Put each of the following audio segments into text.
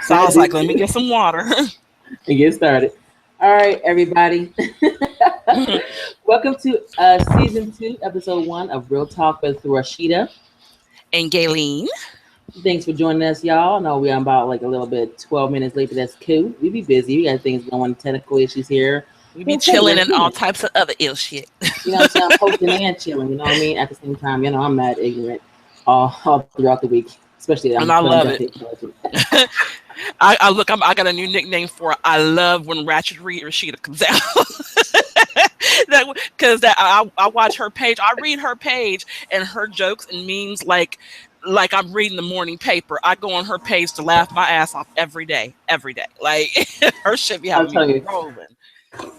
So I was like, let me get some water. And get started. All right, everybody. Welcome to season 2, episode 1 of Real Talk with Rasheeda. And Gaylene, Thanks for joining us, y'all. I know we're about like a little bit 12 minutes late, but that's cool. We be busy. We got things going, technical issues here. we be But hey, chilling we're and all human. types of other ill shit. You know what I'm saying? I'm posting and chilling. You know what I mean? At the same time, I'm mad ignorant all throughout the week, especially And I when I'm love done it. taking classes. I got a new nickname for it. I love when Ratchet Reed Rashida comes out. that because that I watch her page. I read her page and her jokes and memes like I'm reading the morning paper. I go on her page to laugh my ass off every day, every day. Like her shit be I'm having me telling you, rolling.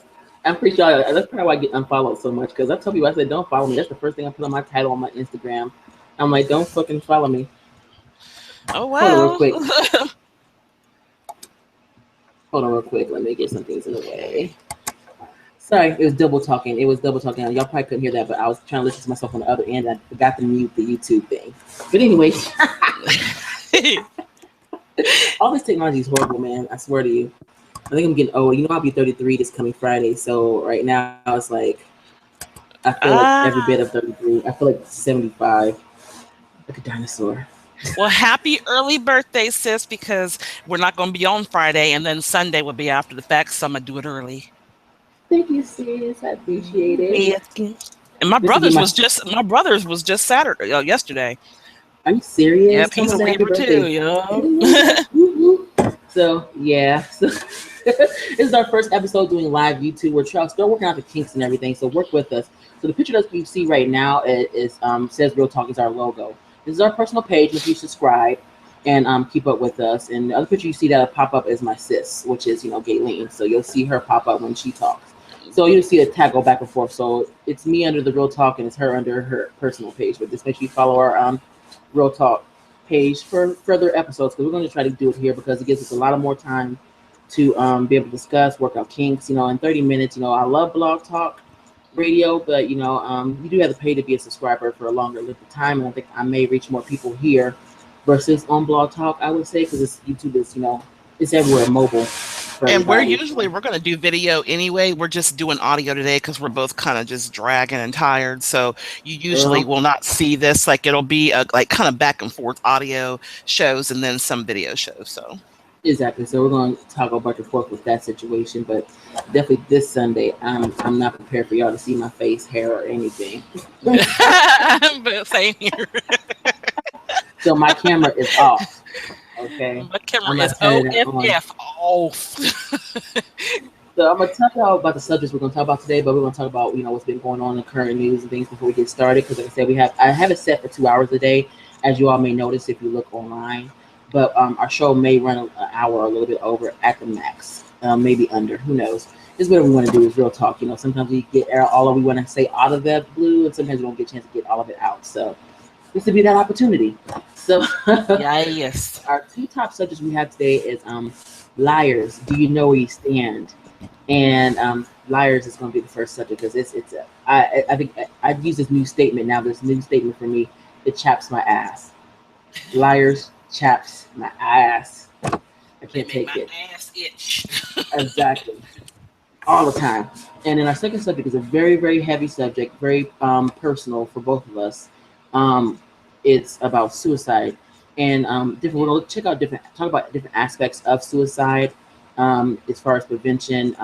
I'm pretty sure that's probably why I get unfollowed so much because I tell people I said don't follow me. That's the first thing I put on my title on my Instagram. I'm like, don't fucking follow me. Oh Hold on real well. quick. Hold on real quick. Let me get some things in the way. Okay. Sorry, it was double talking. It was double talking. Y'all probably couldn't hear that, but I was trying to listen to myself on the other end. I forgot to mute the YouTube thing. But anyway, all this technology is horrible, man. I swear to you. I think I'm getting old. You know, I'll be 33 this coming Friday. So right now it's like I feel like every bit of Ah. 33. I feel like 75, like a dinosaur. Well, happy early birthday, sis, because we're not going to be on Friday, and then Sunday will be after the fact, so I'm going to do it early. Thank you, sis. I appreciate it. Basking. And This will be my. my brother's was just Saturday, yesterday. Are you serious? Yep, Tell he's me a that happy Libra too, birthday. yo. So yeah, so this is our first episode doing live YouTube. We're still working out the kinks and everything, so work with us. So the picture that you see right now is says Real Talk is our logo. This is our personal page. If you subscribe and keep up with us, and the other picture you see that'll pop up is my sis, which is Gaylene. So you'll see her pop up when she talks. So you'll see a tag go back and forth. So it's me under the Real Talk and it's her under her personal page. But just make sure you follow our Real Talk page for further episodes because we're going to try to do it here because it gives us a lot of more time to be able to discuss, work out kinks. In 30 minutes. I love Blog Talk Radio, but you do have to pay to be a subscriber for a longer length of time, and I think I may reach more people here versus on Blog Talk. I would say because YouTube is it's everywhere mobile for And everybody. So. we're going to do video anyway. We're just doing audio today because we're both kind of just dragging and tired. So you usually Girl, will not see this. Like it'll be like kind of back and forth audio shows and then some video shows. So. exactly. So we're going to talk back and forth with that situation, but definitely this Sunday, I'm not prepared for y'all to see my face, hair, or anything. But same here. So my camera is off. Okay, My camera I'm is not turning it on. OFF off. So I'm gonna tell y'all about the subjects we're gonna talk about today, but we're gonna talk about what's been going on in current news and things before we get started. Because like I said, I have it set for 2 hours a day, as you all may notice if you look online. But our show may run an hour or a little bit over at the max, maybe under. Who knows? This is what we want to do is real talk. Sometimes we get all of we want to say out of that blue, and sometimes we don't get a chance to get all of it out. So this would be that opportunity. So Yes. our two top subjects we have today is liars. Do you know where you stand? And liars is going to be the first subject because I think I've used this new statement now. This new statement for me, it chaps my ass. Liars chaps my ass. I They can't make take my it. ass itch. Exactly. All the time. And then our second subject is a very, very heavy subject, very personal for both of us. Um, it's about suicide and different. We're gonna talk about different aspects of suicide, as far as prevention,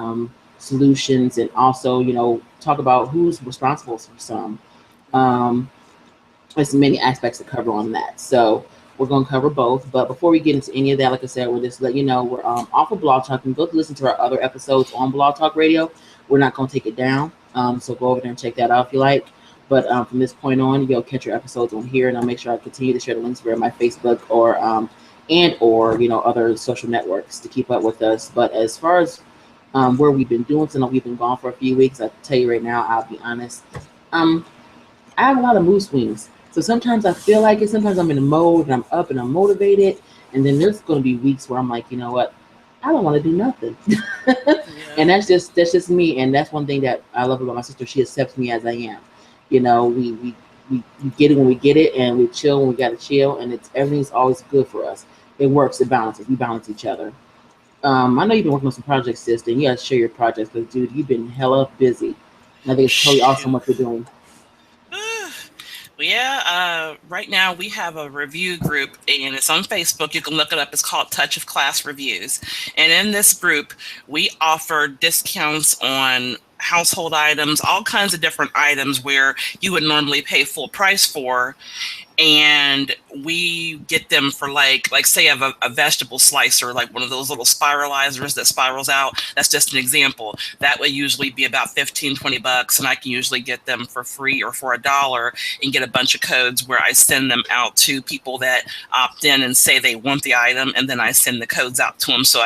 solutions, and also talk about who's responsible for some. Um, there's many aspects to cover on that. So we're going to cover both. But before we get into any of that, like I said, we'll just let you know we're off of Blog Talk. And go to listen to our other episodes on Blog Talk Radio. We're not going to take it down. So go over there and check that out if you like. But from this point on, you'll catch your episodes on here, and I'll make sure I continue to share the links via my Facebook or other social networks to keep up with us. But as far as where we've been doing, since we've been gone for a few weeks, I tell you right now, I'll be honest. Um, I have a lot of mood swings. So sometimes I feel like it. Sometimes I'm in a mode and I'm up and I'm motivated. And then there's going to be weeks where I'm like, you know what? I don't want to do nothing. And Yeah. that's just me. And that's one thing that I love about my sister. She accepts me as I am. We get it when we get it, and we chill when we got to chill. And everything's always good for us. it works. It balances. We balance each other. I know you've been working on some projects, sister, and you gotta share your projects, but dude, you've been hella busy. And I think it's totally awesome Shoot. what you're doing. Yeah, right now we have a review group and it's on Facebook. You can look it up. It's called Touch of Class Reviews. And in this group, we offer discounts on household items, all kinds of different items where you would normally pay full price for, and we get them for like say I have a vegetable slicer, like one of those little spiralizers that spirals out. That's just an example. That would usually be about 15-20 bucks, and I can usually get them for free or for $1 and get a bunch of codes where I send them out to people that opt in and say they want the item, and then I send the codes out to them. So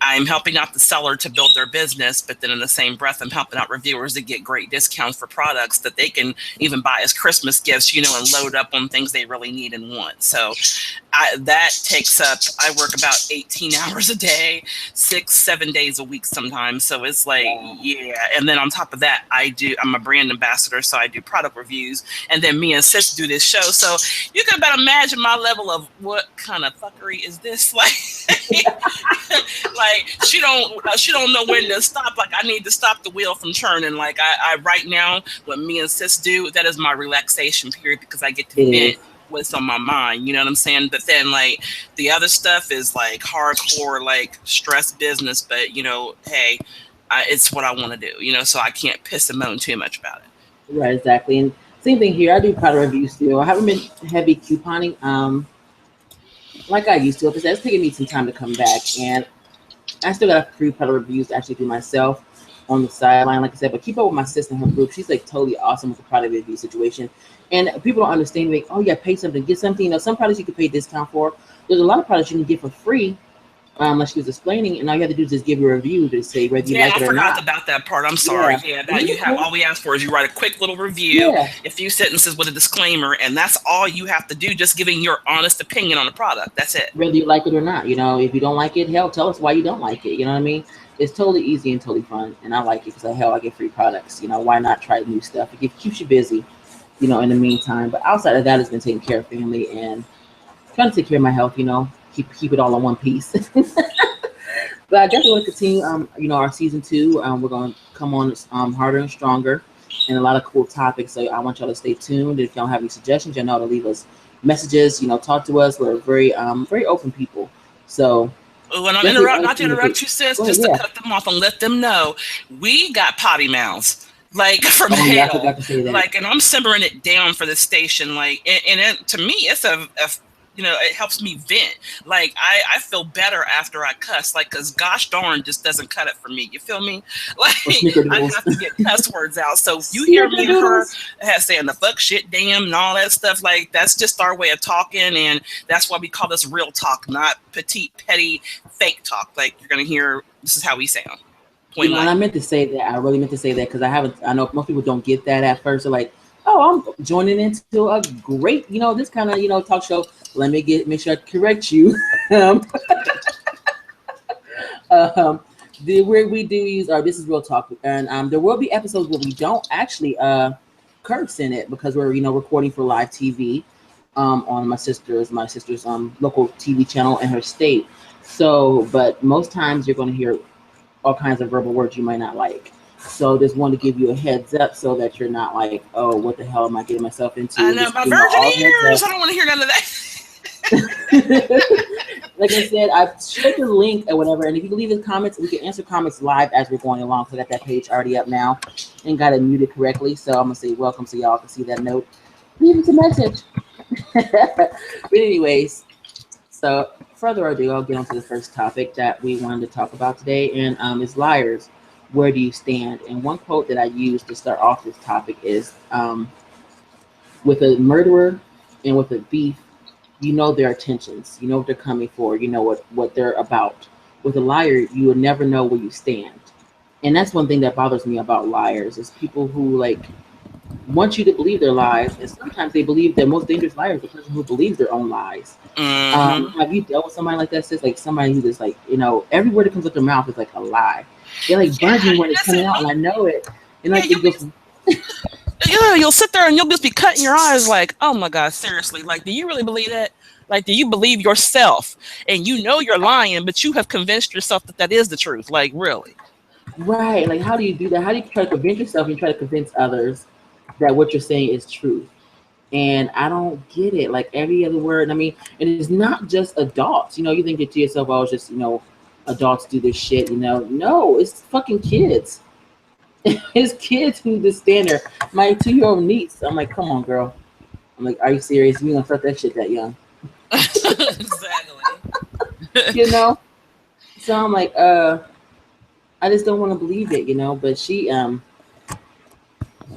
I'm helping out the seller to build their business, but then in the same breath, I'm helping out reviewers to get great discounts for products that they can even buy as Christmas gifts, and load up on things they really need and want. So that takes up, I work about 18 hours a day, 6-7 days a week sometimes. So it's like, yeah. And then on top of that, I'm a brand ambassador, so I do product reviews. And then me and Sis do this show. So you can about imagine my level of what kind of fuckery is this? Like she don't know when to stop. Like I need to stop the wheel from turning. Like I right now, what me and Sis do, that is my relaxation period because I get to vent what's on my mind. You know what I'm saying? But then like the other stuff is like hardcore, like stress business. But hey, it's what I want to do. So I can't piss and moan too much about it. Right, exactly. And same thing here. I do product reviews too. I haven't been heavy couponing like I used to because it's taking me some time to come back, and I still got a free product reviews to actually do myself on the sideline, like I said. But keep up with my sister and her group. She's like totally awesome with the product review situation. And people don't understand, like, oh yeah, pay something, get something. Some products you can pay discount for. There's a lot of products you can get for free. Like she was explaining, and all you have to do is just give a review to say whether you like it or not. Yeah, I forgot about that part. I'm sorry. Yeah, all we ask for is you write a quick little review, a few sentences with a disclaimer, and that's all you have to do. Just giving your honest opinion on the product. That's it. Whether you like it or not. If you don't like it, hell, tell us why you don't like it. You know what I mean? It's totally easy and totally fun, and I like it because I get free products. Why not try new stuff? It keeps you busy. In the meantime. But outside of that, it's been taking care of family and trying to take care of my health. Keep it all in one piece. But I definitely want to continue, our season 2. We're going to come on harder and stronger, and a lot of cool topics. So I want y'all to stay tuned. If y'all have any suggestions, y'all know to leave us messages. Talk to us. We're very open people. So. When I'm not to interrupt you, sis, just to cut them off and let them know, we got potty mouths. Like from hell, yeah, I forgot to say that. Like, and I'm simmering it down for the station. Like, and to me, it's it helps me vent. Like I feel better after I cuss. Like, cause gosh darn just doesn't cut it for me. You feel me? Like I have to get cuss words out. So if you hear me and her saying the fuck, shit, damn, and all that stuff, like that's just our way of talking, and that's why we call this real talk, not petite, petty, fake talk. Like you're gonna hear, this is how we sound. And I meant to say that. I really meant to say that because I know most people don't get that at first. They're like, oh, I'm joining into a great, this kind of, talk show. Let me make sure I correct you. We do use, this is real talk. And there will be episodes where we don't actually curse in it because we're, recording for live TV on my sister's local TV channel in her state. So, but most times you're going to hear all kinds of verbal words you might not like. So just want to give you a heads up so that you're not like, oh, what the hell am I getting myself into? I know, my virgin ears. I don't want to hear none of that. Like I said, I've shared the link or whatever, and if you can leave the comments, we can answer comments live as we're going along. So I got that page already up now and got it muted correctly. So I'm gonna say welcome so y'all can see that note. Leave us a message. But anyways, so further ado, I'll get on to the first topic that we wanted to talk about today, and it's liars. Where do you stand? And one quote that I use to start off this topic is, with a murderer and with a thief, you know their intentions. You know what they're coming for. You know what they're about. With a liar, you will never know where you stand. And that's one thing that bothers me about liars is people who like want you to believe their lies, and sometimes they believe the most dangerous liar is the person who believes their own lies. Mm-hmm. Have you dealt with somebody like that, sis? Like somebody who just like, every word that comes out their mouth is like a lie. They're like buzzing when it's coming out, and I know it. And like you'll sit there and you'll just be cutting your eyes like, oh my God, seriously, like, do you really believe that? Like, do you believe yourself? And you know you're lying, but you have convinced yourself that that is the truth. Like, really? Right. Like, how do you do that? How do you try to convince yourself and try to convince others that what you're saying is truth? And I don't get it. Like every other word. I mean, and it's not just adults. You know, you think it to yourself, oh, it's just, adults do this shit, No, it's fucking kids. It's kids who just stand there. My 2-year-old niece, I'm like, come on, girl. I'm like, are you serious? You gonna start that shit that young? Exactly. You know? So I'm like, I just don't want to believe it. But she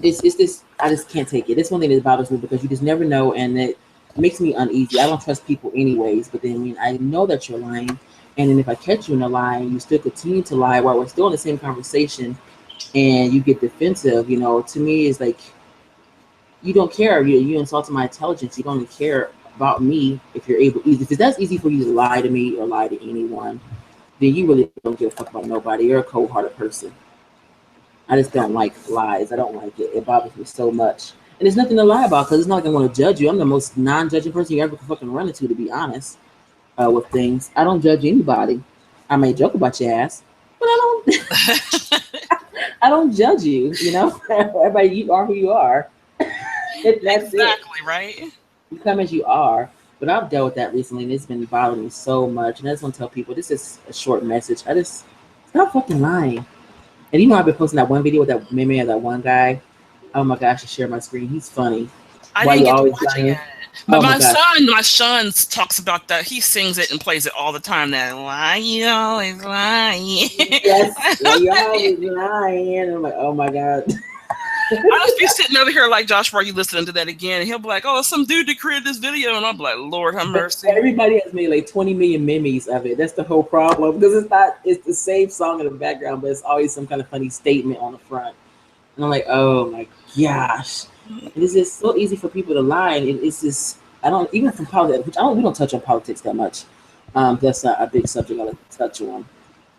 it's this, I just can't take it. It's one thing that bothers me because you just never know, and it makes me uneasy. I don't trust people anyways, but then when I know that you're lying, and then if I catch you in a lie and you still continue to lie while we're still in the same conversation and you get defensive, to me is like you don't care. You insulted my intelligence. You don't even care about me if you're able. If that's easy for you to lie to me or lie to anyone, then you really don't give a fuck about nobody. You're a cold-hearted person. I just don't like lies. I don't like it. It bothers me so much. And there's nothing to lie about because it's not like I want to judge you. I'm the most non-judging person you ever could fucking run into, to be honest, with things. I don't judge anybody. I may joke about your ass, but I don't. I don't judge you. Everybody, you are who you are. That's it. Exactly, right? You come as you are. But I've dealt with that recently, and it's been bothering me so much. And I just want to tell people this is a short message. I just stop fucking lying. And I've been posting that one video with that meme of that one guy. Oh my gosh, I share my screen. He's funny. I Why didn't you get to always watch it lying? yet. But Oh my gosh. my son talks about that. He sings it and plays it all the time. That why you always lying. Yes. Why you always lying? And I'm like, oh my god. I just be sitting over here like, Josh, why are you listening to that again? And he'll be like, oh, it's some dude that created this video. And I'm like, Lord have But mercy. everybody has made like 20 million memes of it. That's the whole problem. Because it's not, it's the same song in the background, but it's always some kind of funny statement on the front. And I'm like, oh my gosh. And it's just so easy for people to lie. And it's just, I don't, even from politics, which we don't touch on politics that much. That's not a big subject I like to touch on.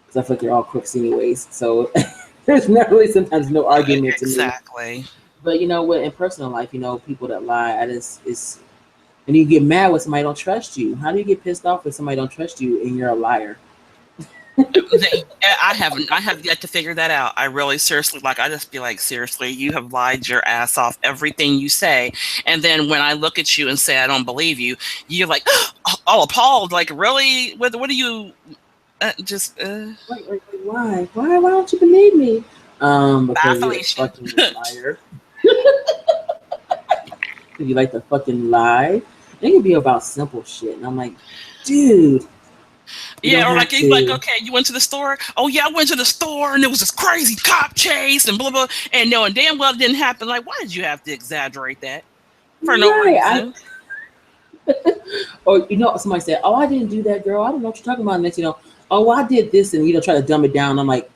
Because I feel like they're all crooks anyways. So there's not really sometimes no argument to me. Exactly. But you know what? In personal life, people that lie, I just it's and you get mad when somebody don't trust you. How do you get pissed off when somebody don't trust you and you're a liar? I have yet to figure that out. I really seriously like I just be like, seriously, you have lied your ass off everything you say. And then when I look at you and say I don't believe you, you're like all appalled, like, really? What do you just Why don't you believe me? Because you're a bafflation. fucking liar. Because you like to fucking lie. It can be about simple shit, and I'm like, dude, you don't Yeah, or have like, to. okay, you went to the store. Oh yeah, I went to the store and there was this crazy cop chase and blah blah. And knowing damn well it didn't happen. Like, why did you have to exaggerate that for no Right. reason? Or somebody said, "Oh, I didn't do that, girl. I don't know what you're talking about." And next, "Oh, I did this," and try to dumb it down. I'm like,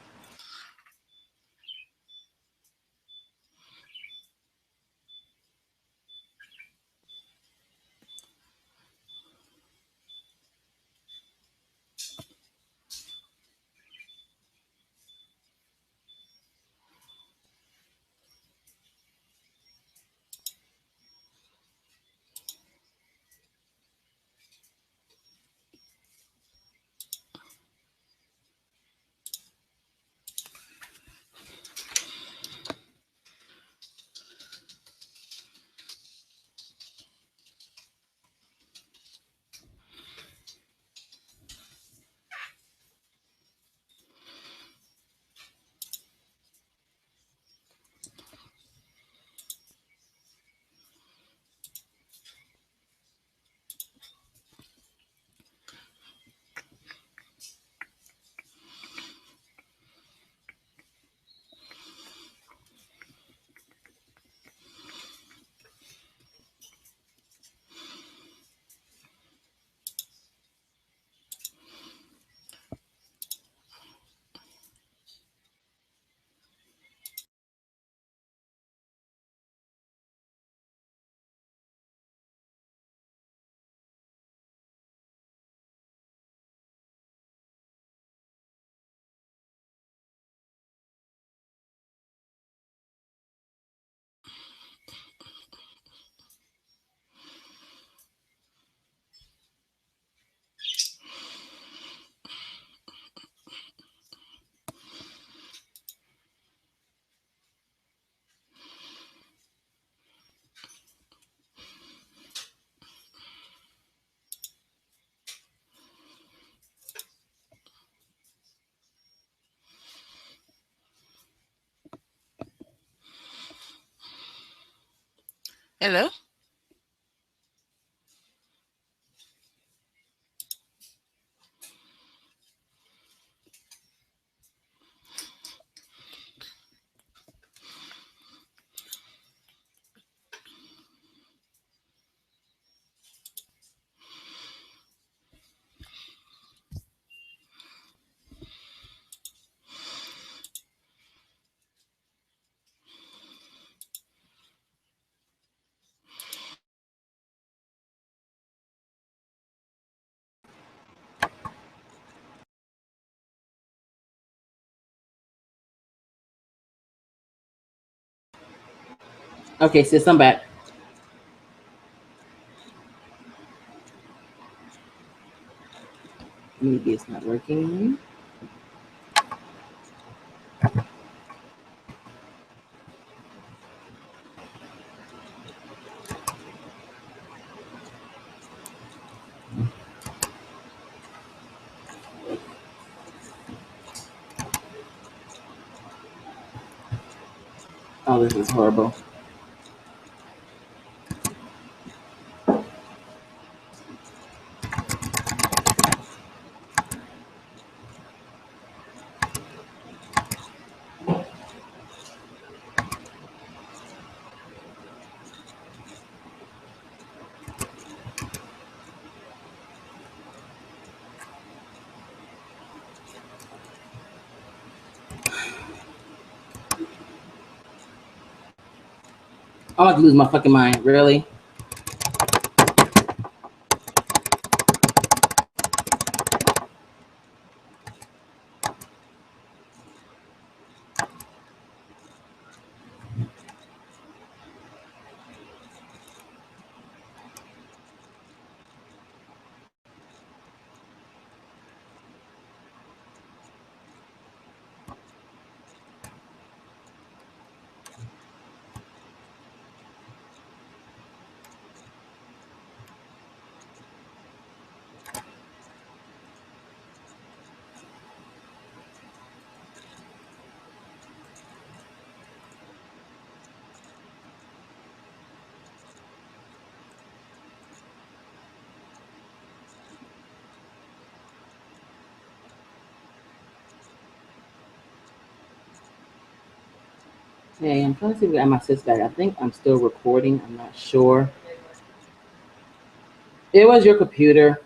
Hello. Okay, sis, I'm back. Maybe it's not working. Oh, this is horrible. I'm about to lose my fucking mind. Really? Hey, I'm trying to see if I got my sis back. I think I'm still recording. I'm not sure. It was your computer.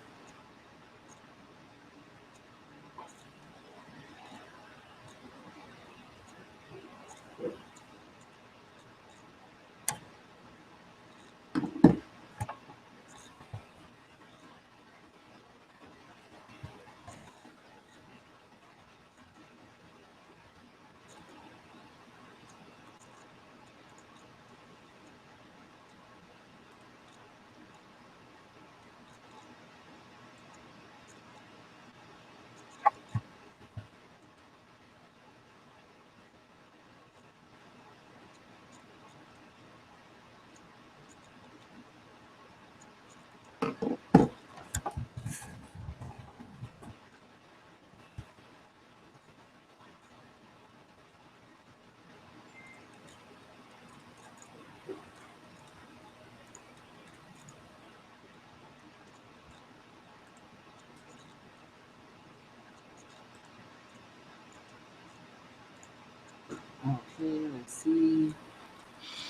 Okay, let's see.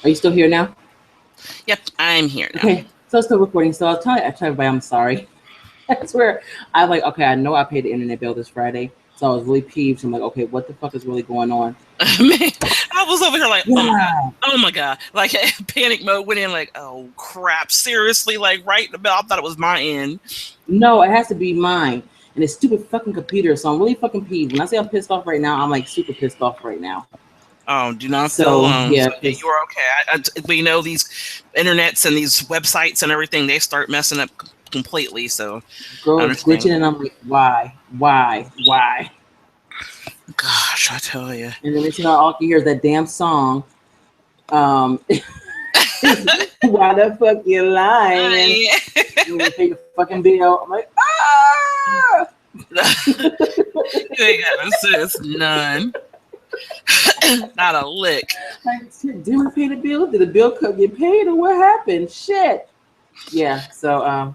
Are you still here now? Yep, I'm here now. Okay, so it's still recording. So I'll tell everybody I'm sorry. That's where I like, okay, I know I paid the internet bill this Friday. So I was really peeved. So I'm like, okay, what the fuck is really going on? Man, I was over here like, Yeah. oh my god, like panic mode went in, like, oh crap, seriously, like right in the bell. I thought it was my end. No, it has to be mine. And it's stupid fucking computer. So I'm really fucking peeved. When I say I'm pissed off right now, I'm like super pissed off right now. Oh, do not feel So yeah, you are okay. We know these internets and these websites and everything, they start messing up completely. So girl, I it's understand. glitching, and I'm like, why? Gosh, I tell you. And then it's all I can hear is that damn song. Why the fuck you lying? When you pay the fucking bill, I'm like, ah! You ain't got no sense, none. Not a lick. Like, shit, did we pay the bill? Did the bill get paid, or what happened? Shit. Yeah. So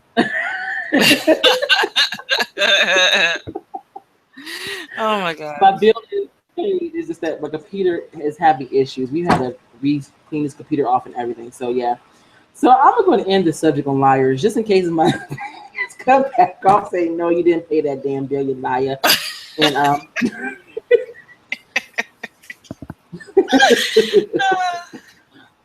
Oh my my gosh. bill is paid. Is just that my computer is having issues. We had to clean this computer off and everything. So yeah. So I'm going to end the subject on liars, just in case my come back off saying no, you didn't pay that damn bill, you liar. And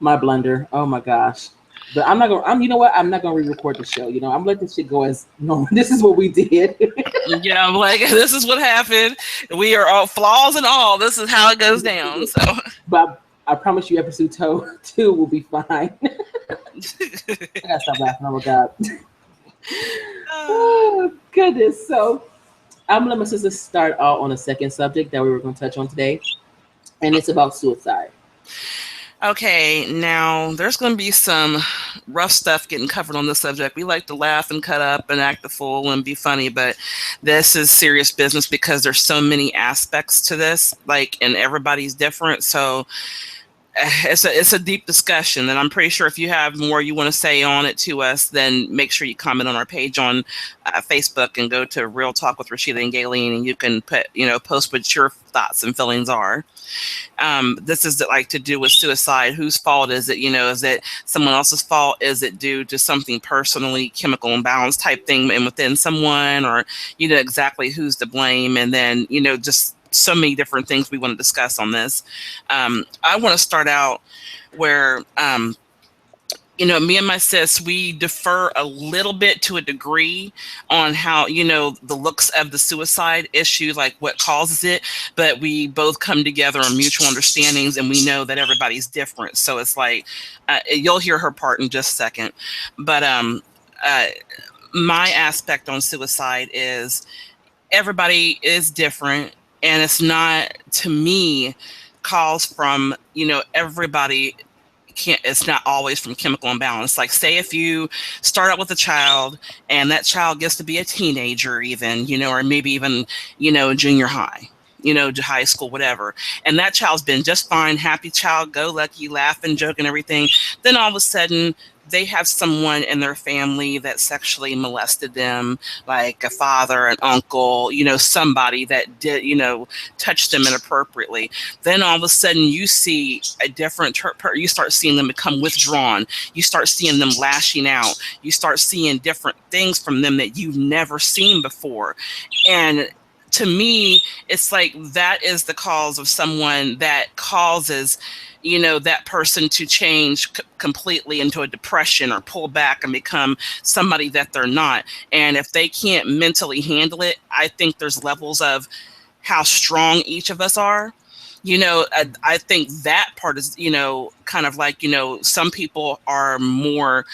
my blunder. Oh my gosh. But I'm not gonna. You know what? I'm not gonna re-record the show. You know, I'm letting this shit go as no. This is what we did. Yeah, I'm like, this is what happened. We are all flaws and all. This is how it goes down. So, But I promise you, episode two will be fine. I gotta stop laughing. Oh my god. Oh goodness. So I'm gonna let my sister start out on the second subject that we were gonna touch on today, and it's about suicide. okay, now there's going to be some rough stuff getting covered on this subject. We like to laugh and cut up and act the fool and be funny, but this is serious business because there's so many aspects to this, like, and everybody's different. So it's a deep discussion, and I'm pretty sure if you have more you want to say on it to us, then make sure you comment on our page on Facebook and go to Real Talk with Rasheeda and Gaylene, and you can post what your thoughts and feelings are. This is like to do with suicide. Whose fault is it? Is it someone else's fault? Is it due to something personally, chemical imbalance type thing and within someone, or exactly who's to blame? And then just so many different things we want to discuss on this. I want to start out where me and my sis, we defer a little bit to a degree on how, the looks of the suicide issue, like what causes it, but we both come together on mutual understandings, and we know that everybody's different. So it's like, you'll hear her part in just a second. But my aspect on suicide is everybody is different, and it's not, to me, calls from, everybody can't, it's not always from chemical imbalance. Like, say if you start out with a child and that child gets to be a teenager even, or maybe even, junior high, to high school, whatever, and that child's been just fine, happy child, go lucky, laughing, joking, everything. Then all of a sudden they have someone in their family that sexually molested them, like a father, an uncle, somebody that did, touched them inappropriately. Then all of a sudden you see a different, you start seeing them become withdrawn. You start seeing them lashing out. You start seeing different things from them that you've never seen before. And to me, it's like that is the cause of someone that causes, that person to change completely into a depression or pull back and become somebody that they're not. And if they can't mentally handle it, I think there's levels of how strong each of us are. I think that part is, kind of like, some people are more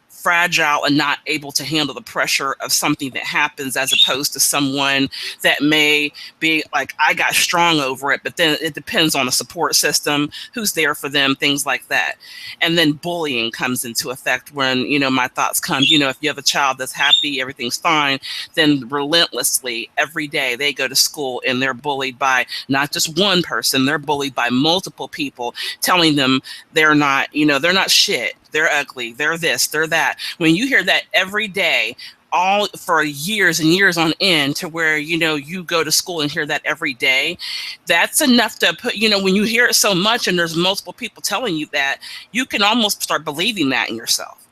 fragile and not able to handle the pressure of something that happens, as opposed to someone that may be like, I got strong over it. But then it depends on the support system, who's there for them, things like that. And then bullying comes into effect when, my thoughts come, if you have a child that's happy, everything's fine, then relentlessly every day they go to school and they're bullied by not just one person, they're bullied by multiple people telling them they're not, they're not shit, they're ugly, they're this, they're that. When you hear that every day, all for years and years on end, to where, you go to school and hear that every day, that's enough to put, when you hear it so much and there's multiple people telling you that, you can almost start believing that in yourself.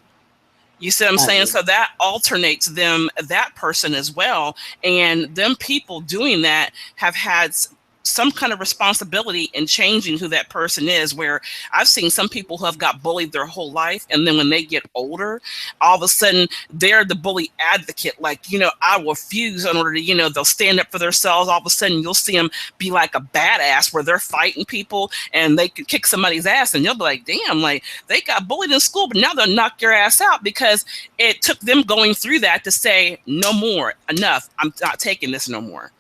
You see what I'm saying? So that alternates that person as well. And them people doing that have had some kind of responsibility in changing who that person is, where I've seen some people who have got bullied their whole life, and then when they get older, all of a sudden they're the bully advocate, like, I refuse, in order to, they'll stand up for themselves. All of a sudden you'll see them be like a badass where they're fighting people and they could kick somebody's ass, and you'll be like, damn, like, they got bullied in school, but now they'll knock your ass out because it took them going through that to say, no more, enough, I'm not taking this no more.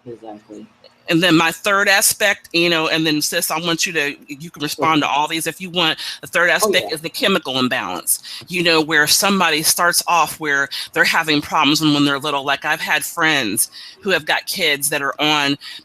Exactly. And then my third aspect, and then sis, I want you can respond Okay. to all these if you want. The third Oh aspect yeah. is the chemical imbalance, where somebody starts off where they're having problems when they're little. Like I've had friends who have got kids that are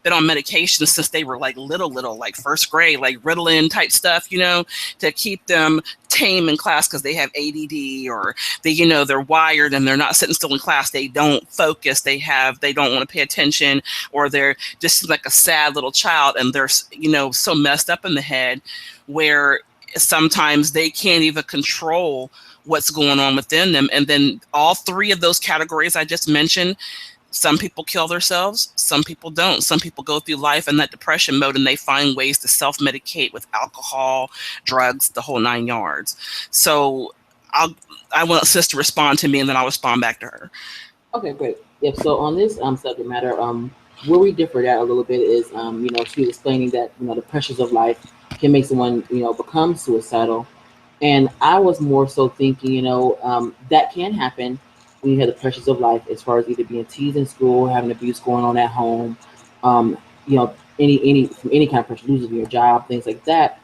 been on medication since they were like little, like first grade, like Ritalin type stuff, to keep them tame in class because they have ADD, or they're wired and they're not sitting still in class. They don't focus. They don't want to pay attention, or they're just like a sad little child, and they're so messed up in the head where sometimes they can't even control what's going on within them. And then all three of those categories I just mentioned, some people kill themselves, some people don't. Some people go through life in that depression mode and they find ways to self-medicate with alcohol, drugs, the whole nine yards. So I want sis to respond to me, and then I'll respond back to her. Okay, great. Yep. So on this subject matter, where we differed at a little bit is, she was explaining that the pressures of life can make someone become suicidal, and I was more so thinking, that can happen when you have the pressures of life, as far as either being teased in school, having abuse going on at home, any kind of pressure, losing your job, things like that.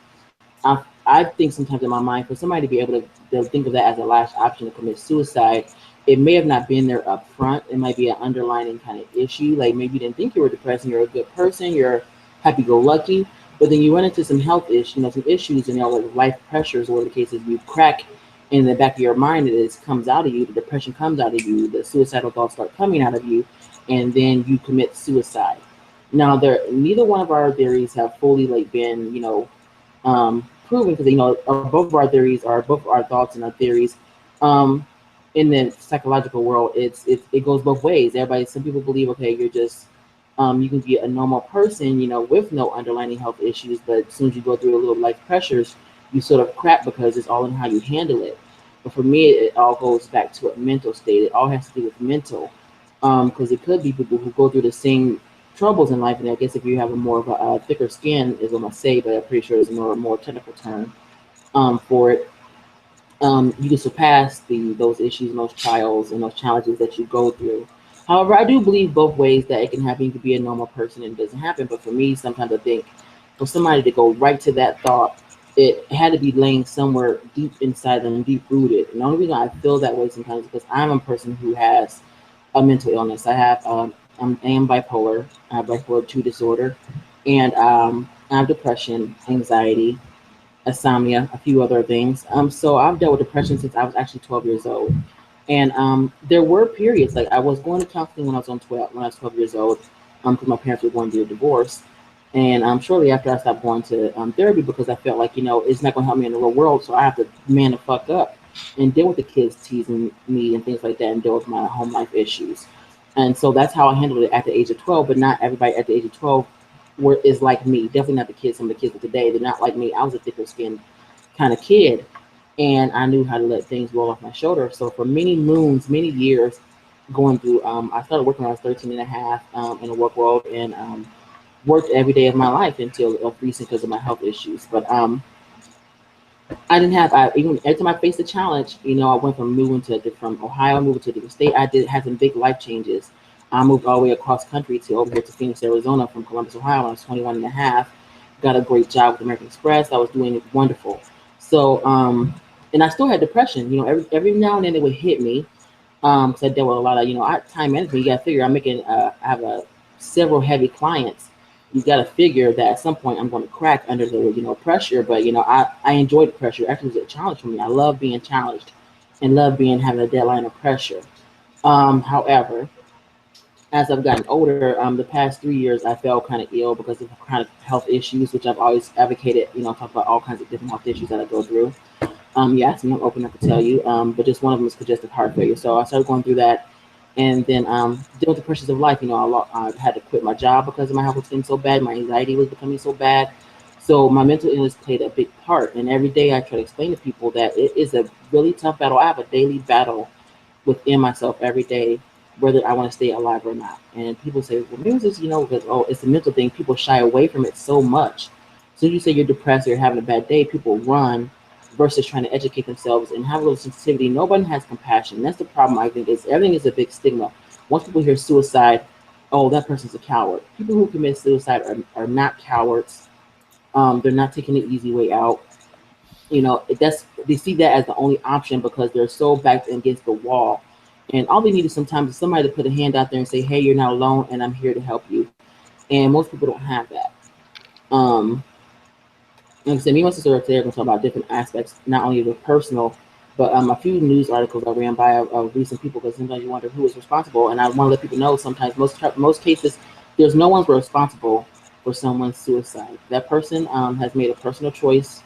I think sometimes in my mind, for somebody to be able to think of that as a last option to commit suicide, it may have not been there up front. It might be an underlying kind of issue. Like maybe you didn't think you were depressed and you're a good person, you're happy go lucky, but then you run into some health issues, some issues, and like life pressures, or the case is you crack in the back of your mind, it comes out of you, the depression comes out of you, the suicidal thoughts start coming out of you, and then you commit suicide. Now, neither one of our theories have fully like been, proven, because both of our theories are both our thoughts and our theories. Um, in the psychological world, it goes both ways. Some people believe, okay, you're just you can be a normal person, with no underlying health issues, but as soon as you go through a little life pressures, you sort of crap because it's all in how you handle it. But for me, it all goes back to a mental state. It all has to do with mental, because it could be people who go through the same troubles in life, and I guess if you have a more of a thicker skin, is what I say, but I'm pretty sure it's a more technical term for it. You can surpass those issues and those trials and those challenges that you go through. However, I do believe both ways that it can happen. You could be a normal person and it doesn't happen. But for me, sometimes I think for somebody to go right to that thought, it had to be laying somewhere deep inside them, deep rooted. And the only reason I feel that way sometimes is because I'm a person who has a mental illness. I am bipolar. I have bipolar 2 disorder, and I have depression, anxiety, insomnia, a few other things. So I've dealt with depression since I was actually 12 years old. And there were periods, like I was going to counseling when I was 12 years old, because my parents were going through a divorce. And shortly after, I stopped going to therapy because I felt like, it's not going to help me in the real world. So I have to man the fuck up and deal with the kids teasing me and things like that, and deal with my home life issues. And so that's how I handled it at the age of 12. But not everybody at the age of 12 is like me. Definitely not the kids. Some of the kids of today, they're not like me. I was a thicker skinned kind of kid, and I knew how to let things roll off my shoulder. So for many moons, many years, going through, I started working when I was 13 and a half in the work world, and worked every day of my life until recent because of my health issues. But I didn't have, even every time I faced a challenge, I went from from Ohio, moving to a different state. I did had some big life changes. I moved all the way across country to over here to Phoenix, Arizona from Columbus, Ohio when I was 21 and a half. Got a great job with American Express. I was doing wonderful. So, and I still had depression. Every now and then it would hit me. Because I dealt with a lot of, time management. You got to figure I have several heavy clients. You got to figure that at some point I'm going to crack under the, pressure. But, I enjoyed the pressure. Actually, it was a challenge for me. I love being challenged and love having a deadline of pressure. However, as I've gotten older, the past 3 years, I felt kind of ill because of kind of health issues, which I've always advocated, talk about all kinds of different health issues that I go through. You asked me, I'm open enough to tell you. But just one of them is congestive heart failure. So I started going through that, and then dealing with the pressures of life. I had to quit my job because my health was getting so bad. My anxiety was becoming so bad. So my mental illness played a big part. And every day I try to explain to people that it is a really tough battle. I have a daily battle within myself every day, whether I want to stay alive or not. And people say, well, maybe it's just, because, oh, it's a mental thing. People shy away from it so much. So you say you're depressed or you're having a bad day, people run versus trying to educate themselves and have a little sensitivity. Nobody has compassion. That's the problem, I think, is everything is a big stigma. Once people hear suicide, oh, that person's a coward. People who commit suicide are not cowards. They're not taking the easy way out. That's they see that as the only option because they're so backed against the wall. And all they need is sometimes is somebody to put a hand out there and say, "Hey, you're not alone, and I'm here to help you." And most people don't have that. Um, like I said, me and my sister are today going to talk about different aspects, not only the personal, but a few news articles I ran by of recent people because sometimes you wonder who is responsible. And I want to let people know sometimes most cases, there's no one's responsible for someone's suicide. That person has made a personal choice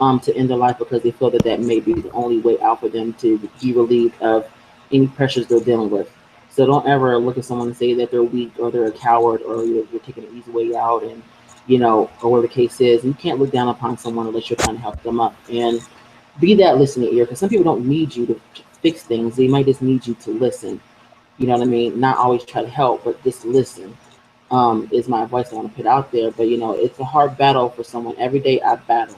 to end their life because they feel that that may be the only way out for them to be relieved of any pressures they're dealing with. So don't ever look at someone and say that they're weak or they're a coward or you're taking an easy way out and or whatever the case is. You can't look down upon someone unless you're trying to help them up and be that listening ear because some people don't need you to fix things. They might just need you to listen. You know what I mean? Not always try to help, but just listen. Is my advice I want to put out there. But it's a hard battle for someone. Every day I battle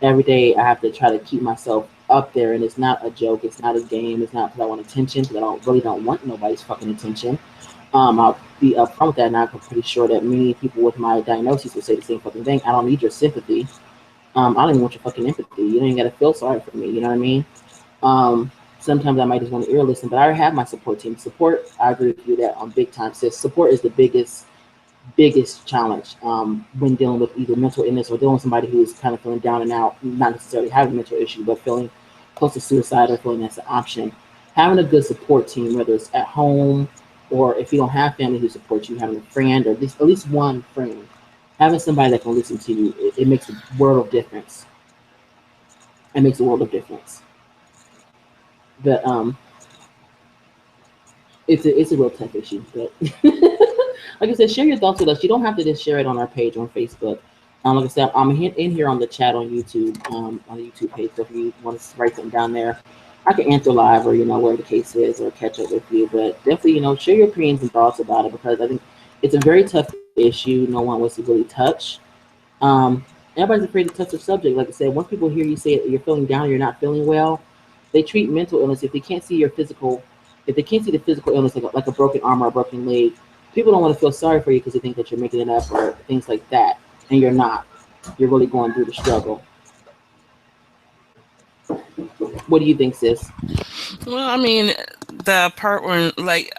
every day I have to try to keep myself up there, and it's not a joke. It's not a game. It's not because I want attention. Because I don't want nobody's fucking attention. I'll be upfront with that, and I'm pretty sure that many people with my diagnosis will say the same fucking thing. I don't need your sympathy. I don't even want your fucking empathy. You don't even gotta feel sorry for me. You know what I mean? Sometimes I might just want to ear listen, but I already have my support team. Support, I agree with you that on big time, sis. Support is the biggest challenge when dealing with either mental illness or dealing with somebody who is kind of feeling down and out, not necessarily having a mental issue, but feeling close to suicide or feeling that's an option. Having a good support team, whether it's at home or if you don't have family who supports you, having a friend or at least one friend, having somebody that can listen to you, it makes a world of difference. It makes a world of difference. But it's a real tough issue. But like I said, share your thoughts with us. You don't have to just share it on our page on Facebook. Like I said, I'm in here on the chat on YouTube, on the YouTube page. So if you want to write something down there, I can answer live or whatever the case is or catch up with you. But definitely share your opinions and thoughts about it because I think it's a very tough issue. No one wants to really touch. Um, Everybody's afraid to touch the subject. Like I said, once people hear you say it, you're feeling down, you're not feeling well, they treat mental illness if they can't see your physical, if they can't see the physical illness like a broken arm or a broken leg. People don't want to feel sorry for you because they think that you're making it up or things like that, and you're not. You're really going through the struggle. What do you think, sis? Well, I mean, the part where like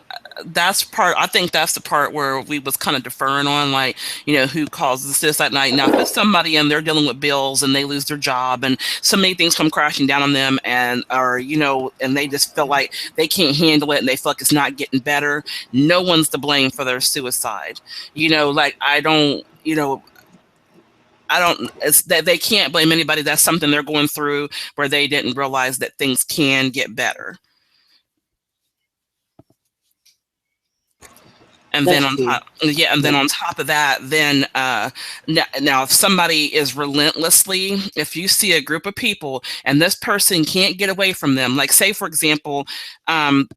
that's part I think that's the part where we was kind of deferring on like who causes this at night. Now if it's somebody and they're dealing with bills and they lose their job and so many things come crashing down on them and or and they just feel like they can't handle it and they feel like it's not getting better, no one's to blame for their suicide. Like I don't it's that they can't blame anybody. That's something they're going through where they didn't realize that things can get better. And then That's on true. top, yeah, and then Yeah. on top of that, then now if somebody is relentlessly, if you see a group of people and this person can't get away from them, like say for example,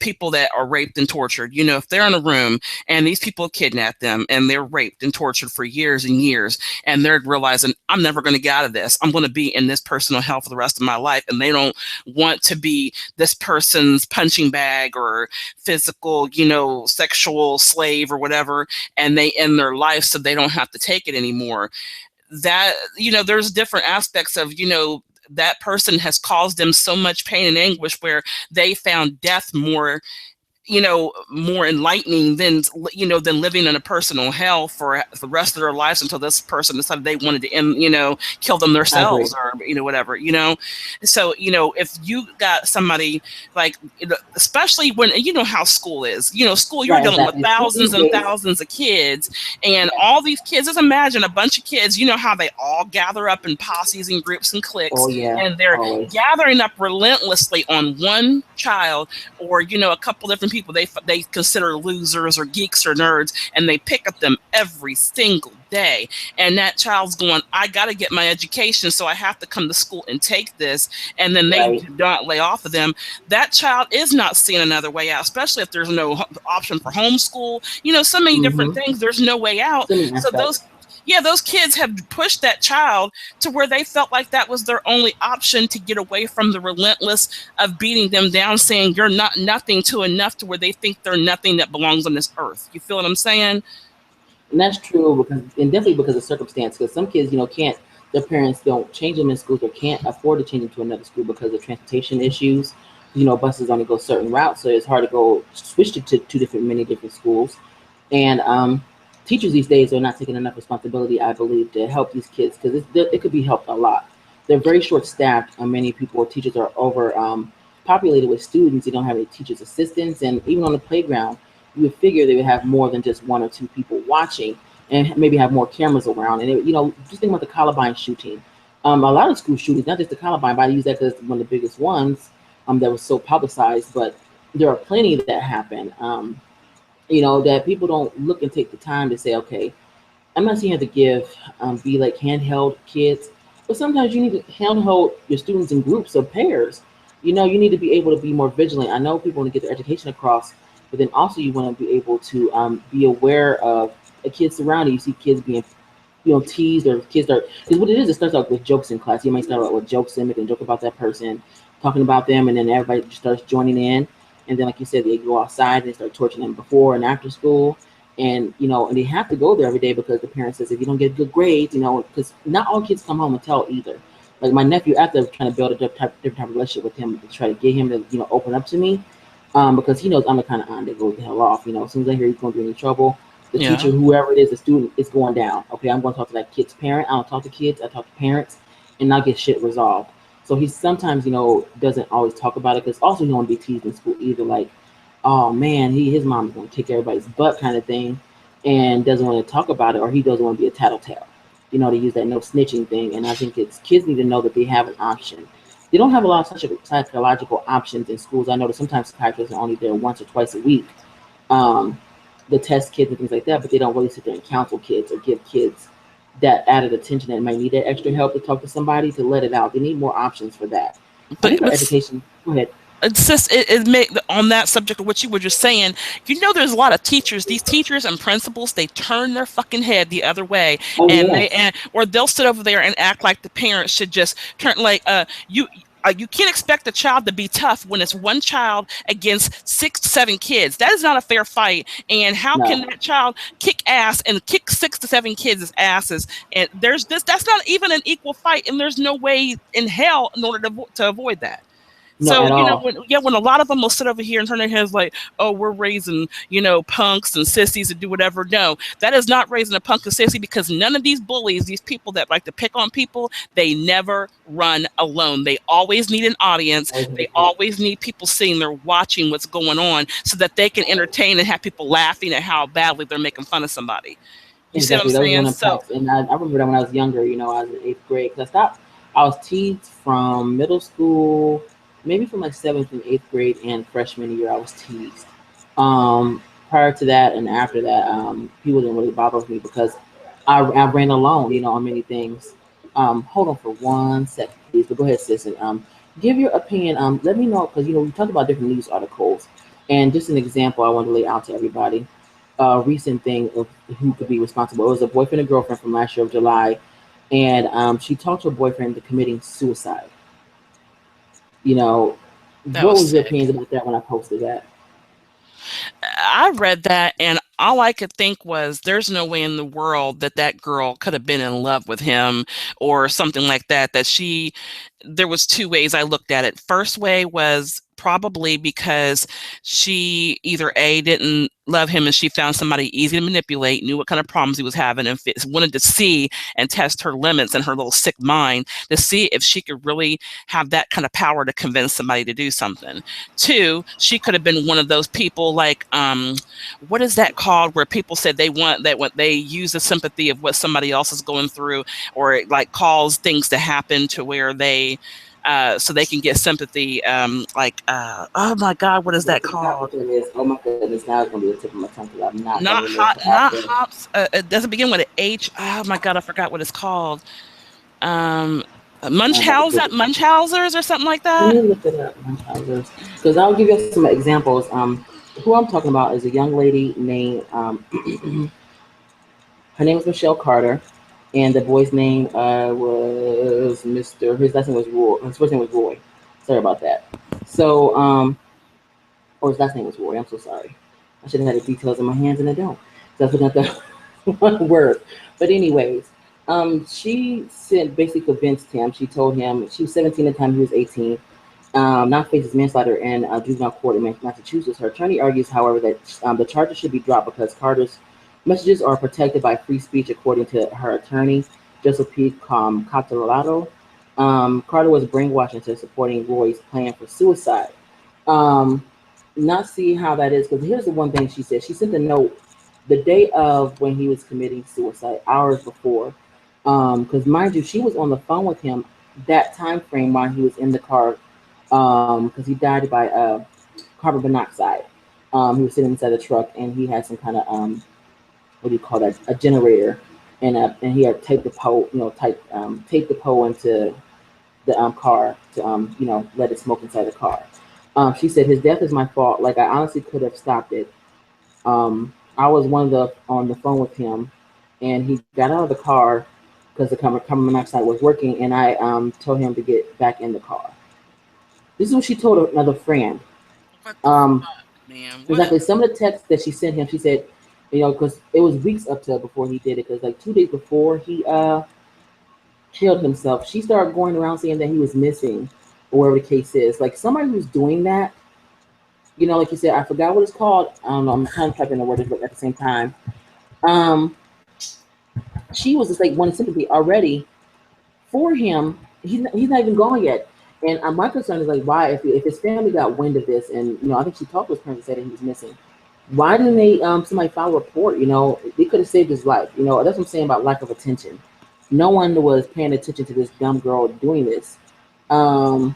people that are raped and tortured, if they're in a room and these people kidnap them and they're raped and tortured for years and years, and they're realizing I'm never going to get out of this, I'm going to be in this personal hell for the rest of my life, and they don't want to be this person's punching bag or physical, sexual slave or whatever, and they end their life so they don't have to take it anymore. That, there's different aspects of, that person has caused them so much pain and anguish where they found death more enlightening than than living in a personal hell for the rest of their lives until this person decided they wanted to end, kill them I agree. themselves or whatever. So if you got somebody like especially when how school is, school, you're Right, dealing with exactly. School these thousands and days. thousands of kids, and Yeah. all these kids, just imagine a bunch of kids, how they all gather up in posses and groups and cliques, Oh yeah. and they're Always. gathering up relentlessly on one child or a couple different people they consider losers or geeks or nerds, and they pick at them every single day. And that child's going, I got to get my education, so I have to come to school and take this. And then they Right. do not lay off of them. That child is not seeing another way out, especially if there's no option for homeschool. So many different Mm-hmm. things. There's no way out. So many So those aspects. Yeah, those kids have pushed that child to where they felt like that was their only option to get away from the relentless of beating them down, saying you're not nothing to enough to where they think they're nothing that belongs on this earth. You feel what I'm saying? And that's true because, and definitely because of circumstance. Because some kids, can't, their parents don't change them in schools or can't afford to change them to another school because of transportation issues. Buses only go certain routes, so it's hard to go switch to many different schools. And teachers these days are not taking enough responsibility, I believe, to help these kids because it could be helped a lot. They're very short staffed. Many people, teachers are over populated with students. They don't have any teachers' assistants, and even on the playground, you would figure they would have more than just one or two people watching, and maybe have more cameras around. And just think about the Columbine shooting. A lot of school shootings, not just the Columbine, but I use that because it's one of the biggest ones that was so publicized. But there are plenty that happen. That people don't look and take the time to say, okay, I'm not saying you have to be like handheld kids, but sometimes you need to handhold your students in groups or pairs. You need to be able to be more vigilant. I know people want to get their education across, but then also you want to be able to be aware of the kids surrounding you. See kids being teased, or kids start, because what it is, it starts out with jokes in class. You might start out with jokes and make a joke about that person, talking about them, and then everybody just starts joining in. And then, like you said, they go outside and they start torturing them before and after school. And and they have to go there every day because the parent says if you don't get good grades, because not all kids come home and tell either. Like my nephew, after trying to build a different type of relationship with him to try to get him to open up to me, because he knows I'm the kind of aunt that goes the hell off. As soon as I hear he's going to be in trouble, the teacher, Yeah. whoever it is, the student is going down. Okay, I'm going to talk to that kid's parent. I don't talk to kids. I talk to parents, and I get shit resolved. So he sometimes, doesn't always talk about it because also he don't want to be teased in school either. Like, oh man, his mom's going to kick everybody's butt kind of thing, and doesn't want to talk about it, or he doesn't want to be a tattletale. To use that no snitching thing. And I think it's kids need to know that they have an option. They don't have a lot of such psychological options in schools. I know that sometimes psychiatrists are only there once or twice a week, um, to test kids and things like that, but they don't really sit there and counsel kids or give kids that added attention that might need that extra help to talk to somebody to let it out. They need more options for that. I But think our education. Go ahead. it's just it make on that subject of what you were just saying. There's a lot of teachers, these teachers and principals, they turn their fucking head the other way, Oh and yes. or they'll sit over there and act like the parents should just turn, like, you can't expect a child to be tough when it's one child against 6 to 7 kids. That is not a fair fight. And how can No. that child kick ass and kick 6 to 7 kids' asses? And that's not even an equal fight. And there's no way in hell in order to avoid that. No, So, at all. when a lot of them will sit over here and turn their heads like, oh, we're raising, punks and sissies to do whatever. No, that is not raising a punk and sissy, because none of these bullies, these people that like to pick on people, they never run alone. They always need an audience. Always have a They group. always need people seeing, they're watching what's going on so that they can entertain and have people laughing at how badly they're making fun of somebody. You see what I'm Exactly. That was saying? one of the So, impacts. And I remember that when I was younger, I was in eighth grade. Because I was teased from middle school, maybe from like seventh and eighth grade and freshman year, I was teased. Prior to that and after that, people didn't really bother with me because I ran alone, on many things. Hold on for 1 second, please. But go ahead, sis, and give your opinion. Let me know because we talked about different news articles, and just an example I want to lay out to everybody. A recent thing of who could be responsible. It was a boyfriend and girlfriend from last year of July, and she talked to her boyfriend into committing suicide. You know, that what was was your sick. opinions about that when I posted that? I read that, and all I could think was there's no way in the world that that girl could have been in love with him or something like that. There was two ways I looked at it. First way was probably because she either A, didn't love him and she found somebody easy to manipulate, knew what kind of problems he was having, and wanted to see and test her limits and her little sick mind to see if she could really have that kind of power to convince somebody to do something. Two, she could have been one of those people like, what is that called, where people said they want that, what they use the sympathy of what somebody else is going through, or it like cause things to happen to where they so they can get sympathy, oh my god, what is Okay, that so the top called? one is, oh my goodness, now it's gonna be a tip of my tongue because I'm not gonna Not remember hot, the not acronym. hops. It doesn't begin with an H. Oh my god, I forgot what it's called. um I'm about to Munchausen, Google. Munchausers or something like Let that. me look it up. Because I'll give you some examples. Who I'm talking about is a young lady named Her name was Michelle Carter, and the boy's name was Mr. His last name was Roy. His first name was Roy. Sorry about that. So, or his last name was Roy. I'm so sorry. I should have had the details in my hands, and I don't. So I was looking at the one word. But anyways, she said basically convinced him. She told him she was 17 at the time. He was 18. Not faces manslaughter in juvenile court in Massachusetts. Her attorney argues, however, that the charges should be dropped because Carter's messages are protected by free speech, according to her attorney, Joseph P. Catalado. Carter was brainwashed into supporting Roy's plan for suicide. Um, Not see how that is, because here's the one thing she said. She sent a note the day of when he was committing suicide, hours before. Because mind you, she was on the phone with him that time frame while he was in the car, because he died by carbon monoxide. He was sitting inside the truck, and he had some kind of what do you call that? A generator, and he had taped the pole, taped the pole into the car to let it smoke inside the car. She said his death is my fault. Like I honestly could have stopped it. I was one of the on the phone with him, and he got out of the car because the carbon monoxide was working, and I told him to get back in the car. This is what she told another friend. What the Um, fuck, man? What? exactly. Some of the texts that she sent him, she said, because it was weeks up to before he did it, because like 2 days before he killed himself, she started going around saying that he was missing, or whatever the case is. Like somebody who's doing that, like you said, I forgot what it's called. I don't know. I'm kind of typing the word at the same time. Um, she was just like wanting sympathy already for him. He's not even gone yet. And my concern is like, why, if his family got wind of this, and I think she talked to his parents and said that he was missing. Why didn't they somebody file a report? They could have saved his life. That's what I'm saying about lack of attention. No one was paying attention to this dumb girl doing this. Um,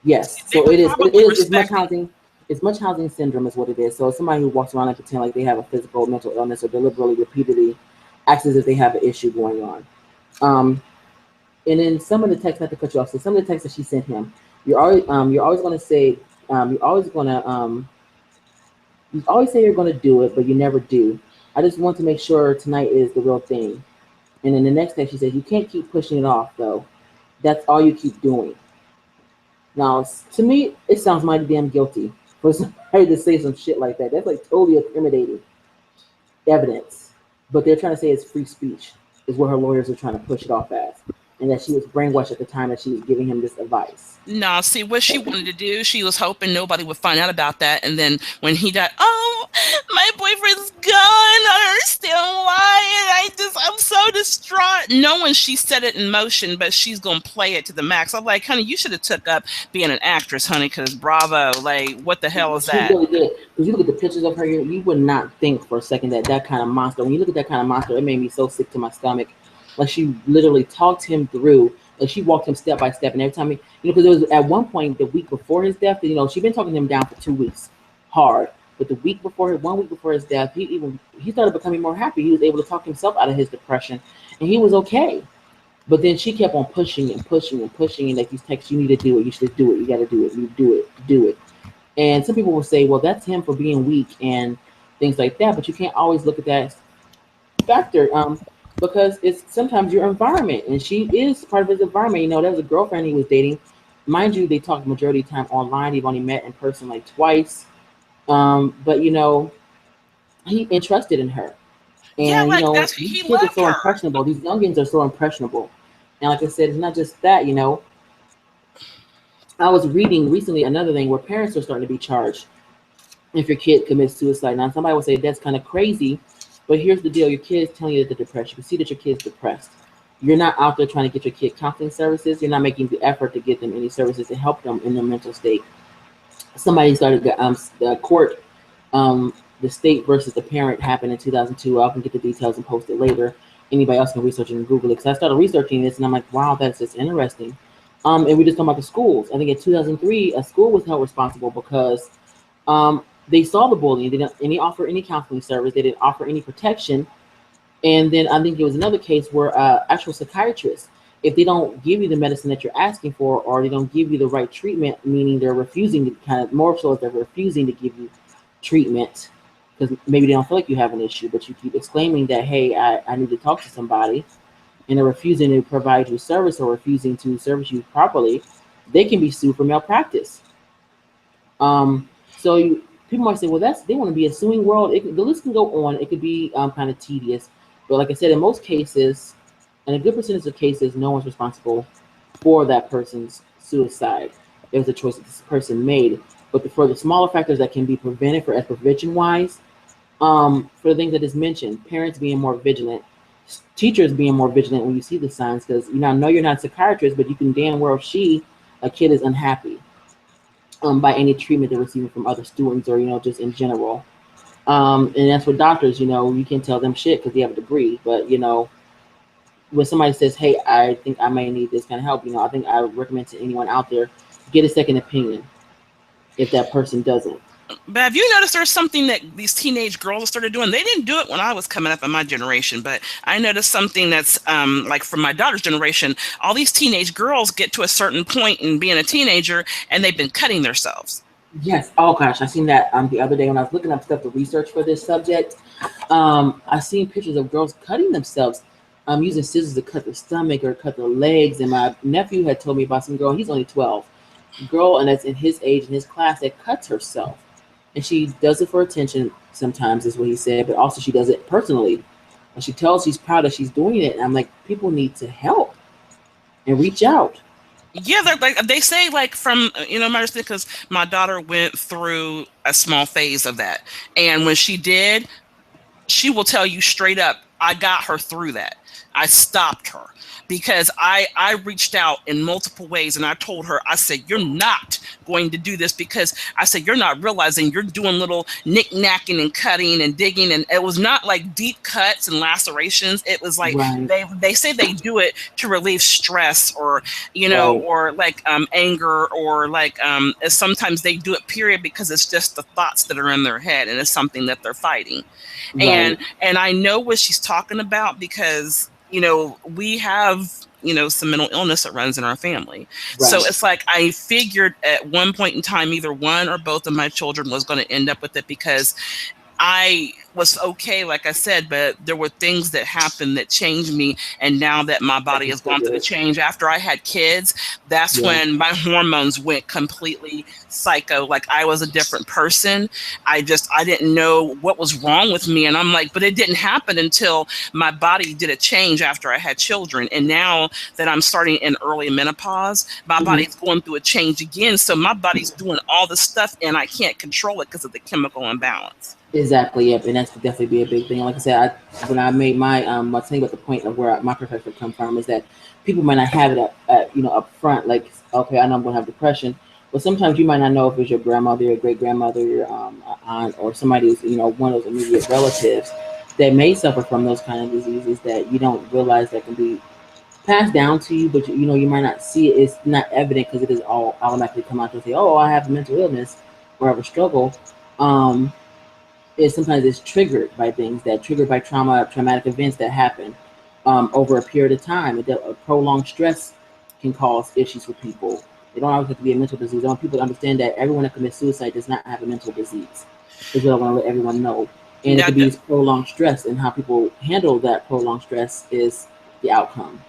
yes, They so were it is. It probably is. It's much respecting. housing. It's much housing syndrome is what it is. So it's somebody who walks around and pretend like they have a physical or mental illness, or deliberately, repeatedly acts as if they have an issue going on. Um, and then some of the text, not to cut you off, so some of the texts that she sent him, you're always going to say, you're always going to, you always say you're going to do it, but you never do. I just want to make sure tonight is the real thing. And then the next thing she says, you can't keep pushing it off, though. That's all you keep doing. Now, to me, it sounds mighty damn guilty for somebody to say some shit like that. That's like totally incriminating evidence. But they're trying to say it's free speech, is what her lawyers are trying to push it off as. And that she was brainwashed at the time that she was giving him this advice. No, see what she wanted to do. She was hoping nobody would find out about that, and then when he died, oh, my boyfriend's gone. I don't understand why, and I'm so distraught. Knowing she set it in motion, but she's gonna play it to the max. I'm like, honey, you should have took up being an actress, honey, because bravo, like, what the hell is She that? really did. Because you look at the pictures of her, you would not think for a second that that kind of monster. When you look at that kind of monster, it made me so sick to my stomach. Like she literally talked him through. Like she walked him step by step, and every time because it was at one point the week before his death. She'd been talking him down for 2 weeks, hard. But the week before, 1 week before his death, he started becoming more happy. He was able to talk himself out of his depression, and he was okay. But then she kept on pushing and pushing and pushing, and like these texts, you need to do it. You should do it. You got to do it. You do it. Do it. And some people will say, well, that's him for being weak and things like that. But you can't always look at that factor, because it's sometimes your environment. And she is part of his environment. There was a girlfriend he was dating. Mind you, they talked majority of the time online. They've only met in person like twice. But, he entrusted in her. Yeah, And, like that's these he kids are loved so her. impressionable. These youngins are so impressionable. And like I said, it's not just that. I was reading recently another thing where parents are starting to be charged if your kid commits suicide. Now, somebody would say that's kind of crazy, but here's the deal: your kid is telling you that they're depressed. You can see that your kid's depressed. You're not out there trying to get your kid counseling services. You're not making the effort to get them any services to help them in their mental state. Somebody started the court, the state versus the parent happened in 2002. I can get the details and post it later. Anybody else can research it and Google it. Because I started researching this and I'm like, wow, that's just interesting. And we just talking about the schools. I think in 2003, a school was held responsible because they saw the bullying. They didn't offer any counseling service. They didn't offer any protection. And then I think it was another case where actual psychiatrists, if they don't give you the medicine that you're asking for, or they don't give you the right treatment, meaning they're refusing to kind of more so as they're refusing to give you treatment, because maybe they don't feel like you have an issue, but you keep exclaiming that, hey, I need to talk to somebody, and they're refusing to provide you service or refusing to service you properly, they can be sued for malpractice. So people might say, well, that's they want to be a suing world. The list can go on. It could be kind of tedious, but like I said, in most cases, and a good percentage of cases, no one's responsible for that person's suicide. It was a choice that this person made. But for the smaller factors that can be prevented, for as prevention wise, for the things that is mentioned, parents being more vigilant, teachers being more vigilant when you see the signs, because I know you're not a psychiatrist, but you can damn well see a kid is unhappy by any treatment they're receiving from other students or just in general. And that's what doctors, you can tell them shit because they have a degree, but when somebody says, "Hey, I think I may need this kind of help," I think I would recommend to anyone out there get a second opinion if that person doesn't. But have you noticed there's something that these teenage girls started doing? They didn't do it when I was coming up in my generation, but I noticed something that's like from my daughter's generation. All these teenage girls get to a certain point in being a teenager, and they've been cutting themselves. Yes. Oh gosh, I seen that the other day when I was looking up stuff to research for this subject. I seen pictures of girls cutting themselves, using scissors to cut their stomach or cut their legs. And my nephew had told me about some girl. He's only 12. Girl, and that's in his age in his class that cuts herself, and she does it for attention. Sometimes is what he said, but also she does it personally. And she tells she's proud that she's doing it. And I'm like, people need to help and reach out. Yeah, they say like from my understanding, because my daughter went through a small phase of that, and when she did, she will tell you straight up, I got her through that. I stopped her because I reached out in multiple ways, and I told her, I said, you're not going to do this, because I said, you're not realizing you're doing little knick-knacking and cutting and digging, and it was not like deep cuts and lacerations. It was like Right. they say they do it to relieve stress, or Right. or like anger, or like sometimes they do it period because it's just the thoughts that are in their head, and it's something that they're fighting. and Right. and I know what she's talking about, because we have some mental illness that runs in our family. So Right. it's like I figured at one point in time either one or both of my children was going to end up with it, because I was okay, like I said, but there were things that happened that changed me. And now that my That body can has gone through trigger the it. change after I had kids, that's Yeah. when my hormones went completely psycho. Like I was a different person. I didn't know what was wrong with me. And I'm like, but it didn't happen until my body did a change after I had children. And now that I'm starting in early menopause, my Hmm. body's going through a change again. So my body's doing all the stuff and I can't control it because of the chemical imbalance. Exactly. Yep. And that's could definitely be a big thing. Like I said, when I made my I was thinking about the point of where my perspective come from is that people might not have it up front. Like, okay, I know I'm going to have depression, but sometimes you might not know if it's your grandmother, your great grandmother, your aunt, or somebody who's one of those immediate relatives that may suffer from those kind of diseases that you don't realize that can be passed down to you, but you might not see it. It's not evident because it is all automatically come out to say, oh, I have a mental illness or I have a struggle. Um, sometimes it's triggered by things that triggered by traumatic events that happen over a period of time. A prolonged stress can cause issues for people. They don't always have to be a mental disease. I want people to understand that everyone that commits suicide does not have a mental disease. Is what I want to let everyone know. And it Now, could be this prolonged stress, and how people handle that prolonged stress is the outcome.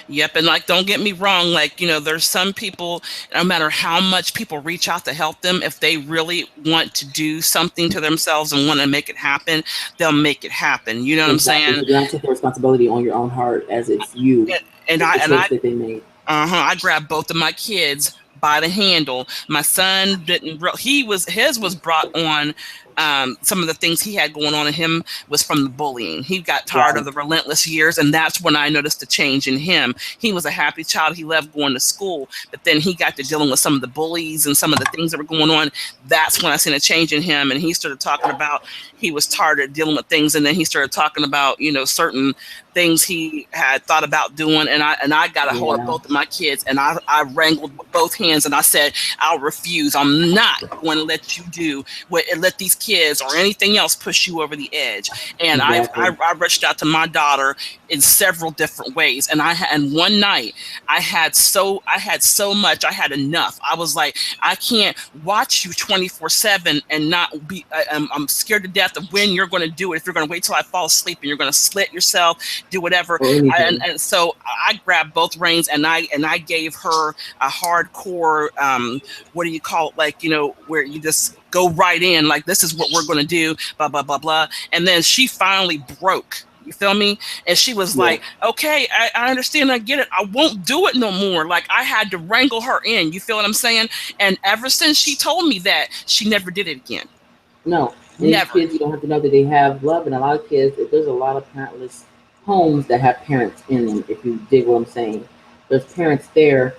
yep, and like don't get me wrong, like there's some people, no matter how much people reach out to help them, if they really want to do something to themselves and want to make it happen, they'll make it happen. You know what I'm Exactly. saying? So you don't take the responsibility on your own heart as it's you. And, and It's I the and choice I that they made. I grabbed both of my kids by the handle. My son didn't. He was his was brought on. Some of the things he had going on in him was from the bullying. He got tired of Right. the relentless years, and that's when I noticed the change in him. He was a happy child. He loved going to school, but then he got to dealing with some of the bullies and some of the things that were going on. That's when I seen a change in him, and he started talking about he was tired of dealing with things, and then he started talking about certain things he had thought about doing, and I got a hold of Yeah. both of my kids, and I wrangled both hands, and I said, I'll refuse. I'm not going to let you do what let these kids kids or anything else push you over the edge. And Exactly. I reached out to my daughter in several different ways. And one night I had so much, I had enough. I was like, I can't watch you 24/7 and not be. I'm scared to death of when you're going to do it. If you're going to wait till I fall asleep and you're going to slit yourself, do whatever. Or anything. And so I grabbed both reins and I gave her a hardcore. What do you call it? Like, where you just go right in. Like, this is what we're going to do. Blah blah blah blah. And then she finally broke. You feel me? And she was Yeah. like, okay, I understand. I get it. I won't do it no more. Like, I had to wrangle her in. You feel what I'm saying? And ever since she told me that, she never did it again. No. And these Never. kids, you don't have to know that they have love. And a lot of kids, there's a lot of parentless homes that have parents in them, if you dig what I'm saying. There's parents there,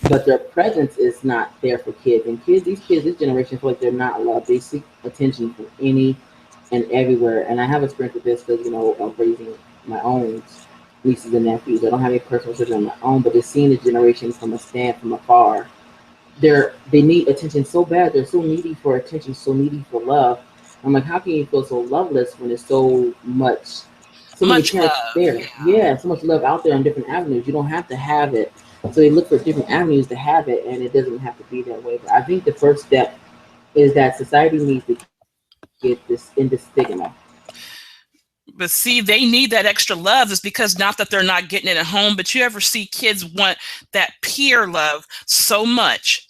but their presence is not there for kids. And these kids, this generation feel like they're not loved. They seek attention from any and everywhere. And I have experience with this because, of raising my own nieces and nephews. I don't have any personal children of my own, but just seeing the generation from a stand from afar, they need attention so bad. They're so needy for attention, so needy for love. I'm like, how can you feel so loveless when there's so many Much parents love. there? Yeah. Yeah, so much love out there on different avenues. You don't have to have it. So they look for different avenues to have it, and it doesn't have to be that way. But I think the first step is that society needs to get this into stigma. But see, they need that extra love is because not that they're not getting it at home, but you ever see kids want that peer love so much.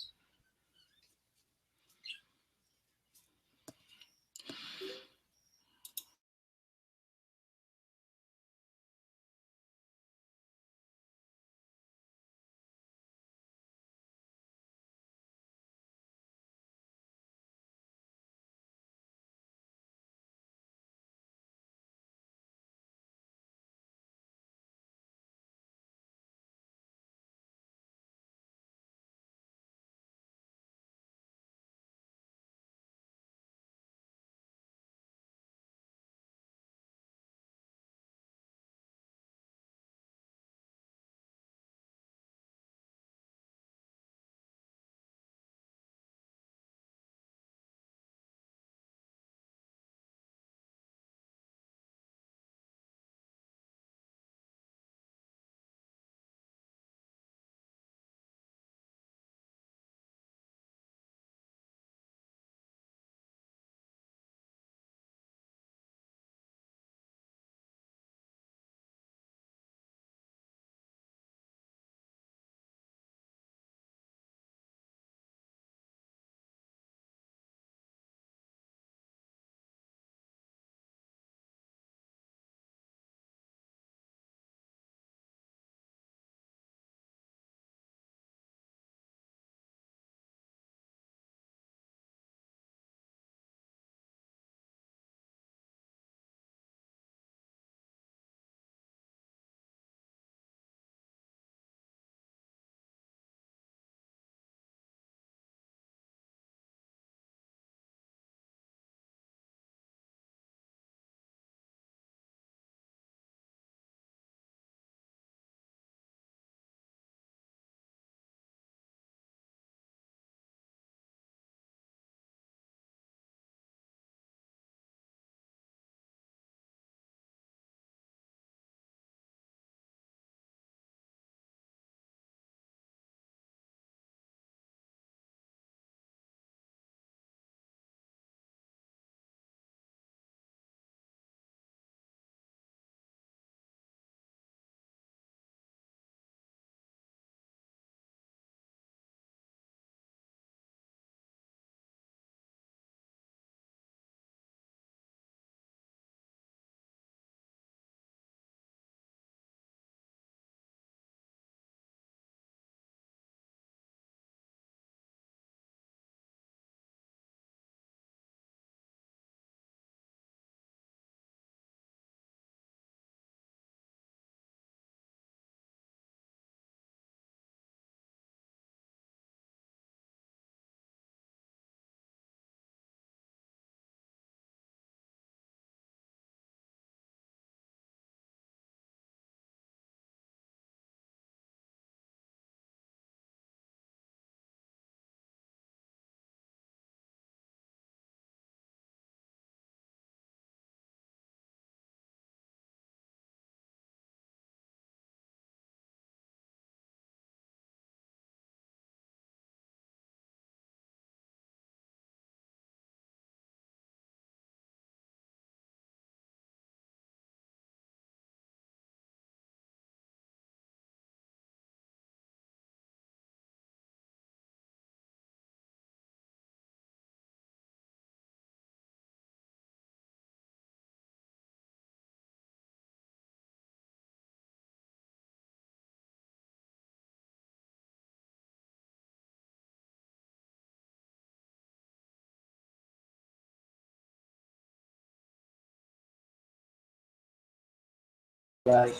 by.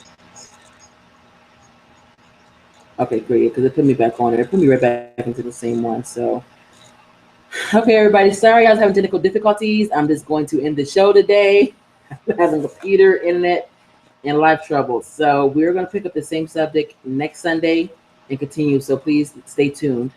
Okay, great. Because it put me back on it. It put me right back into the same one. So, okay, everybody. Sorry, I was having technical difficulties. I'm just going to end the show today. Having computer, internet, and life trouble. So we're going to pick up the same subject next Sunday and continue. So please stay tuned.